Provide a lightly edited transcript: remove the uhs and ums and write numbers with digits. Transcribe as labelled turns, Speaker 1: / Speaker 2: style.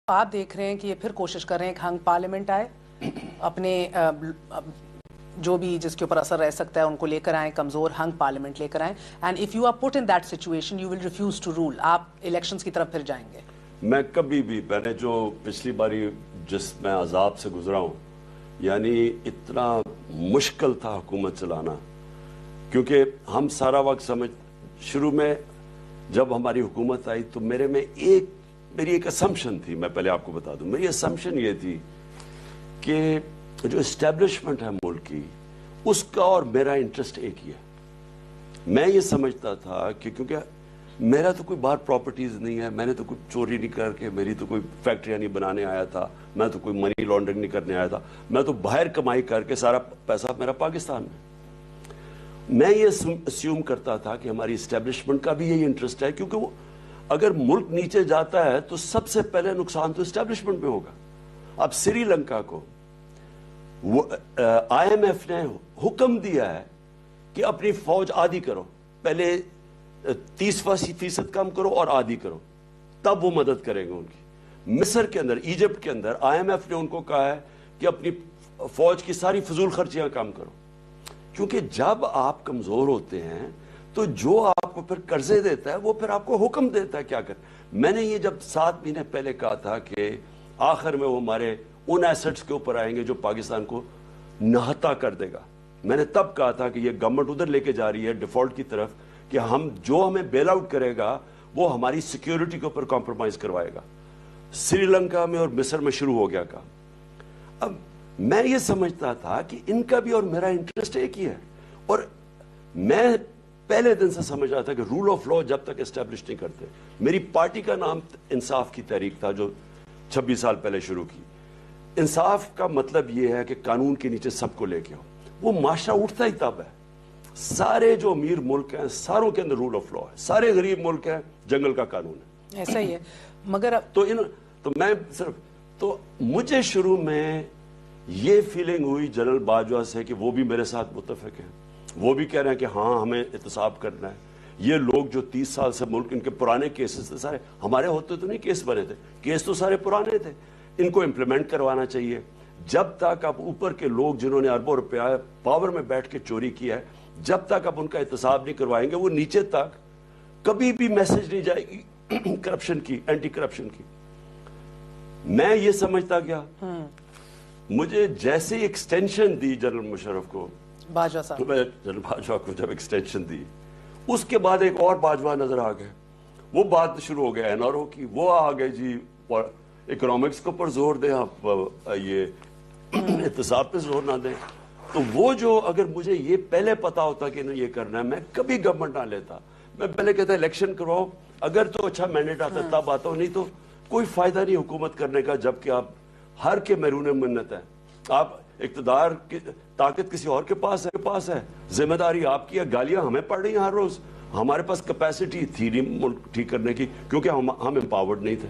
Speaker 1: آپ دیکھ رہے ہیں کہ یہ پھر کوشش کر رہے ہیں کہ ہنگ پارلیمنٹ آئے، اپنے جو بھی جس کے اوپر اثر رہ سکتا ہے ان کو لے کر آئیں، کمزور ہنگ پارلیمنٹ لے کر آئیں، and if you are put in that situation you will refuse to rule, آپ الیکشنز کی طرف پھر جائیں گے؟
Speaker 2: میں کبھی بھی، میں نے جو پچھلی باری جس میں عذاب سے گزرا ہوں، یعنی اتنا مشکل تھا حکومت چلانا، کیونکہ ہم سارا وقت شروع میں جب ہماری حکومت آئی تو میری ایک اسمپشن تھی، میں پہلے آپ کو بتا دوں، میری اسمپشن یہ تھی کہ جو اسٹیبلشمنٹ ہے ملک کی، اس کا اور میرا انٹرسٹ ایک ہی ہے۔ میں یہ سمجھتا تھا کہ کیونکہ میرا تو کوئی باہر پراپرٹیز نہیں ہے، میں نے تو کوئی چوری نہیں کر کے، میری تو کوئی فیکٹریاں نہیں بنانے آیا تھا، میں تو کوئی منی لانڈرنگ نہیں کرنے آیا تھا، میں تو باہر کمائی کر کے سارا پیسہ میرا پاکستان میں یہ اسیوم کرتا تھا کہ ہماری اسٹیبلشمنٹ کا بھی یہی انٹرسٹ ہے، کیونکہ وہ اگر ملک نیچے جاتا ہے تو سب سے پہلے نقصان تو اسٹیبلشمنٹ میں ہوگا۔ اب سری لنکا کو آئی ایم ایف نے حکم دیا ہے کہ اپنی فوج آدھی کرو، پہلے 30% کم کرو اور آدھی کرو، تب وہ مدد کریں گے ان کی۔ مصر کے اندر، ایجپٹ کے اندر آئی ایم ایف نے ان کو کہا ہے کہ اپنی فوج کی ساری فضول خرچیاں کم کرو، کیونکہ جب آپ کمزور ہوتے ہیں تو جو آپ کو پھر قرضے دیتا ہے وہ پھر آپ کو حکم دیتا ہے کیا کر۔ میں نے یہ جب 7 مہینے پہلے کہا تھا کہ آخر میں وہ ہمارے ان ایسٹس کے اوپر آئیں گے جو پاکستان کو نہتا کر دے گا، میں نے تب کہا تھا کہ یہ گورنمنٹ ادھر لے کے جا رہی ہے ڈیفالٹ کی طرف، کہ جو ہمیں بیل آؤٹ کرے گا وہ ہماری سیکیورٹی کے اوپر کمپرومائز کروائے گا۔ سری لنکا میں اور مصر میں شروع ہو گیا کام۔ اب میں یہ سمجھتا تھا کہ ان کا بھی اور میرا انٹرسٹ ایک ہی ہے، اور میں پہلے دن سے سمجھ رہا تھا کہ رول آف لا جب تک اسٹیبلش نہیں کرتے، میری پارٹی کا نام انصاف کی تحریک تھا جو 26 سال پہلے شروع کی۔ انصاف کا مطلب یہ ہے کہ قانون کے نیچے سب کو لے کے آؤ، وہ معاشرہ اٹھتا ہی تب ہے۔ سارے جو امیر ملک ہیں ساروں کے اندر رول آف لا ہے، سارے غریب ملک ہیں جنگل کا قانون ہے،
Speaker 1: ایسا ہی ہے۔ مگر
Speaker 2: تو مجھے شروع میں یہ فیلنگ ہوئی جنرل باجوہ سے کہ وہ بھی میرے ساتھ متفق ہیں، وہ بھی کہہ رہے ہیں کہ ہاں ہمیں احتساب کرنا ہے۔ یہ لوگ جو 30 سال سے ملک، ان کے پرانے کیسز تھے سارے، ہمارے ہوتے تو نہیں کیس بنے تھے، کیس تو سارے پرانے تھے، ان کو امپلیمنٹ کروانا چاہیے۔ جب تک اب اوپر کے لوگ جنہوں نے اربوں روپیہ پاور میں بیٹھ کے چوری کیا ہے، جب تک اب ان کا احتساب نہیں کروائیں گے، وہ نیچے تک کبھی بھی میسج نہیں جائے گی کرپشن کی، اینٹی کرپشن کی۔ میں یہ سمجھتا گیا، مجھے جیسے ایکسٹینشن دی جنرل مشرف کو،
Speaker 1: باجوہ صاحب،
Speaker 2: جنرل باجوہ کو جب ایکسٹینشن دی، اس کے بعد ایک اور باجوہ نظر آ گئے، وہ بات شروع ہو گیا این آر او کی، وہ آ گئے جی اکنامکس کے اوپر زور دیں، آپ یہ احتساب پہ زور نہ دیں۔ تو وہ جو، اگر مجھے یہ پہلے پتا ہوتا کہ انہیں یہ کرنا ہے، میں کبھی گورنمنٹ نہ لیتا، میں پہلے کہتا الیکشن کرواؤ، اگر تو اچھا مینڈیٹ آتا تب آتا ہو، نہیں تو کوئی فائدہ نہیں حکومت کرنے کا، جبکہ آپ ہر کے محرون منت ہیں۔ آپ اقتدار کی طاقت کسی اور کے پاس ہے، ذمہ داری آپ کی ہے، گالیاں ہمیں پڑ رہی ہیں ہر روز، ہمارے پاس کیپیسٹی تھی نہیں ملک ٹھیک کرنے کی، کیونکہ ہم امپاورڈ نہیں تھے۔